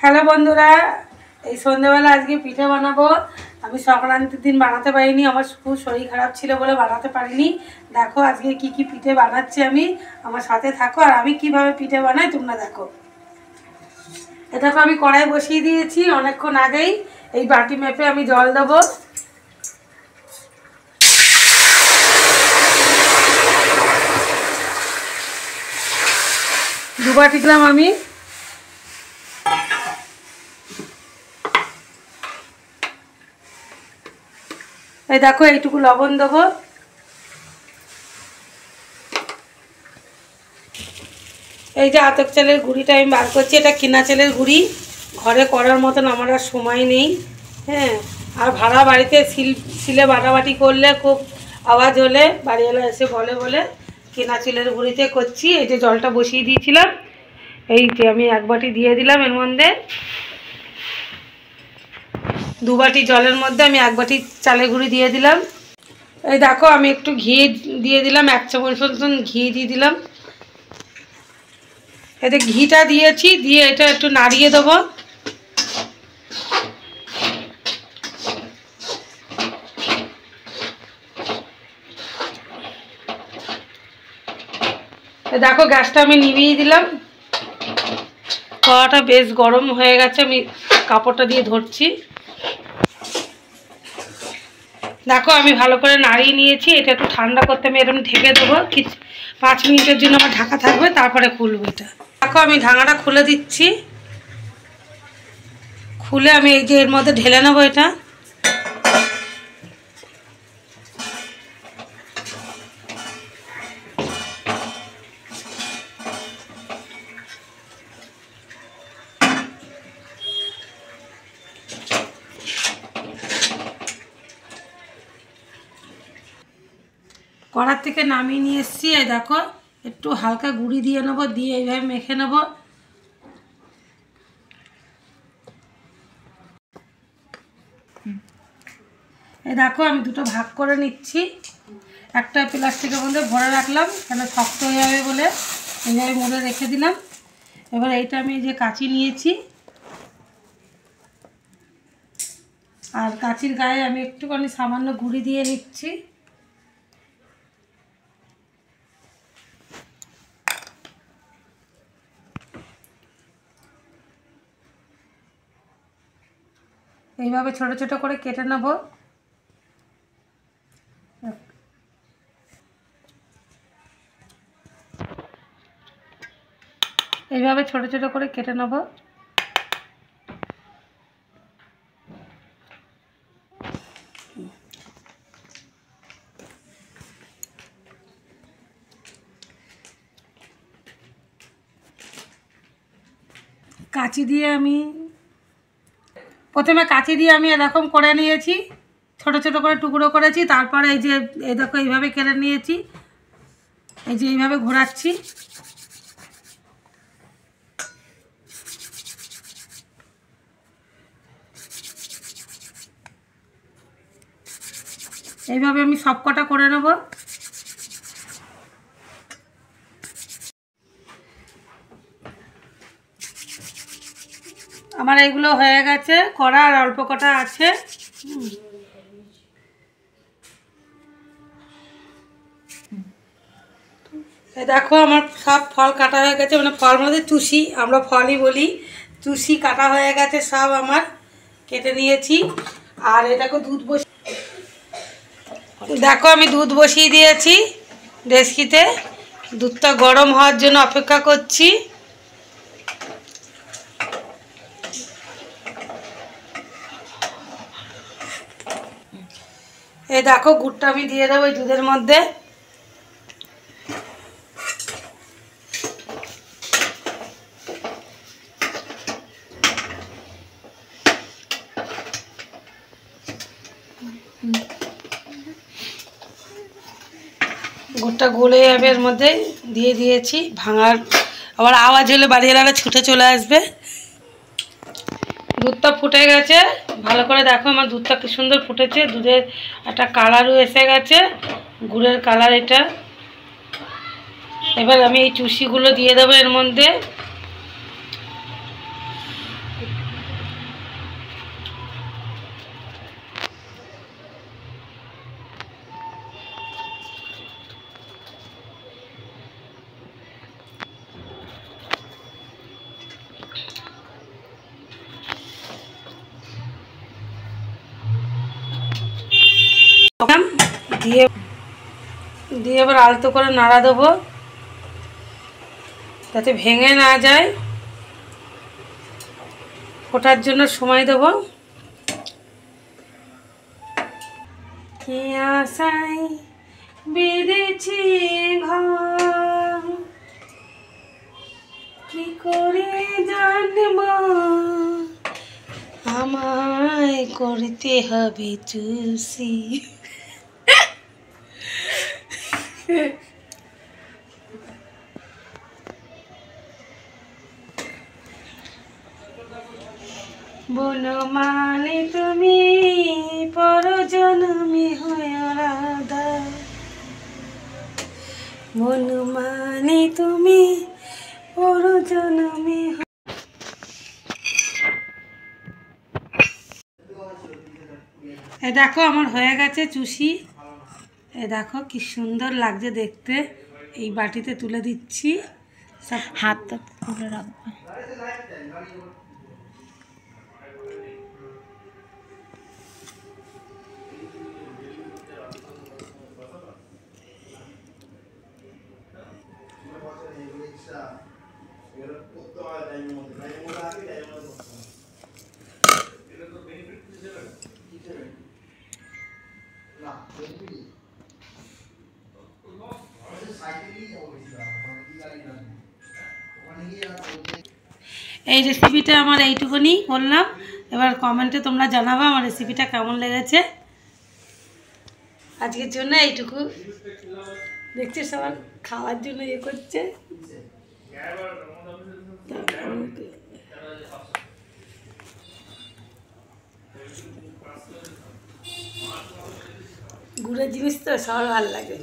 Hello বন্ধুরা, এই সন্ধ্যাবেলা আজকে পিঠে বানাবো। আমি সংক্রান্তির দিন বানাতে পারিনি, আমার খুব শরীর খারাপ ছিল বলে বানাতে পারিনি। দেখো আজকে কি কি পিঠে বানাচ্ছি আমি, আমার সাথে থাকো আর আমি কিভাবে পিঠে বানাই তোমরা দেখো। এ দেখো আমি কড়াই বসিয়ে দিয়েছি অনেকক্ষণ আগেই। এই বাটি মেপে আমি জল দেবো। দু বাটি দিলাম আমি। এই দেখো এইটুকু লবণ দেবো। এই যে আতপ চালের গুঁড়িটা আমি বার করছি, এটা কিনা চালের গুঁড়ি, ঘরে করার মতন আমার আর সময় নেই। হ্যাঁ, আর ভাড়া বাড়িতে শিলে বাটাবাটি করলে খুব আওয়াজ হলে বাড়িওয়ালা এসে বলে কিনা চালের গুঁড়িতে করছি। এই যে জলটা বসিয়ে দিয়েছিলাম, এই যে আমি এক বাটি দিয়ে দিলাম এর মধ্যে। দু বাটি জলের মধ্যে আমি এক বাটি চালের গুঁড়ি দিয়ে দিলাম। এই দেখো আমি একটু ঘি দিয়ে দিলাম, 1 চামচ মতন ঘি দিয়ে দিলাম। এতে ঘিটা দিয়েছি, দিয়ে এটা একটু নাড়িয়ে দেবো। দেখো গ্যাসটা আমি নিভিয়ে দিলাম। কড়াটা বেশ গরম হয়ে গেছে, আমি কাপড়টা দিয়ে ধরছি। দেখো আমি ভালো করে নাড়িয়ে নিয়েছি। এটা একটু ঠান্ডা করতে আমি এরকম ঢেকে দেবো, 5 মিনিটের জন্য আমার ঢাকা থাকবে, তারপরে খুলবো এটা। দেখো আমি ঢাকাটা খুলে দিচ্ছি। খুলে আমি এই যে এর মধ্যে ঢেলে নেবো এটা। কড়ার থেকে নামিয়ে নিয়ে এসছি। এই দেখো একটু হালকা গুঁড়ি দিয়ে নেবো, দিয়ে এইভাবে মেখে নেবো। এই দেখো আমি দুটো ভাগ করে নিচ্ছি। একটা প্লাস্টিকের মধ্যে ভরে রাখলাম, কেন শক্ত হয়ে যাবে বলে এইভাবে মুড়ে রেখে দিলাম। এবার এইটা আমি যে কাঁচি নিয়েছি, আর কাঁচির গায়ে আমি একটুখানি সামান্য গুঁড়ি দিয়ে নিচ্ছি। এইভাবে ছোট ছোট করে কেটে নেব। এইভাবে ছোট ছোট করে কেটে নেব। কাঁচি দিয়ে আমি প্রথমে এরকম করে নিয়েছি, ছোট ছোট করে টুকরো করেছি। তারপরে এই যে এই দেখো এইভাবে কেটে নিয়েছি, এই যে এইভাবে ঘোরাচ্ছি। এইভাবে আমি সব কটা করে নেব। আমার এইগুলো হয়ে গেছে করা, আর অল্প কটা আছে। দেখো আমার সব ফল কাটা হয়ে গেছে, মানে ফল মধ্যে চুষি, আমরা ফলই বলি। চুষি কাটা হয়ে গেছে সব আমার, কেটে নিয়েছি। আর এটাকে দেখো আমি দুধ বসিয়ে দিয়েছি ডেচকিতে। দুধটা গরম হওয়ার জন্য অপেক্ষা করছি। এই দেখো গুড়টা আমি দিয়ে দেবো এই দুধের মধ্যে। গুড়টা গলে যাবে, এর মধ্যে দিয়ে দিয়েছি। ভাঙার আবার আওয়াজ হলে বাড়িওয়ালারা ছুটে চলে আসবে। দুধটা ফুটে গেছে ভালো করে, দেখো আমার দুধটা কি সুন্দর ফুটেছে। দুধের একটা কালারও এসে গেছে, গুড়ের কালার এটা। এবার আমি এই চুষিগুলো দিয়ে দেবো এর মধ্যে। দিয়ে এবার আলতো করে নাড়া দেবো যাতে ভেঙে না যায়, ফোটার জন্য সময় দেবো। কি আশায় বেঁধেছি ঘর, কি করে জানব আমায় করতে হবে চুষি। বনমালী তুমি পরজন্মে হয় আলাদা, বনমালী তুমি পরজন্মে। এ দেখো আমার হয়ে গেছে চুষি, এ দেখো কি সুন্দর লাগছে দেখতে। এই বাটিতে তুলে দিচ্ছি, সব হাতটা তুলে রাখবে। এই রেসিপিটা আমার এইটুকুনি করলাম। এবার কমেন্টে তোমরা জানাবো আমার রেসিপিটা কেমন লেগেছে। আজকের জন্য এইটুকু। দেখছি সবার খাওয়ার জন্য ইয়ে করছে। গুঁড়ো জিনিস তো সবার ভালো লাগে।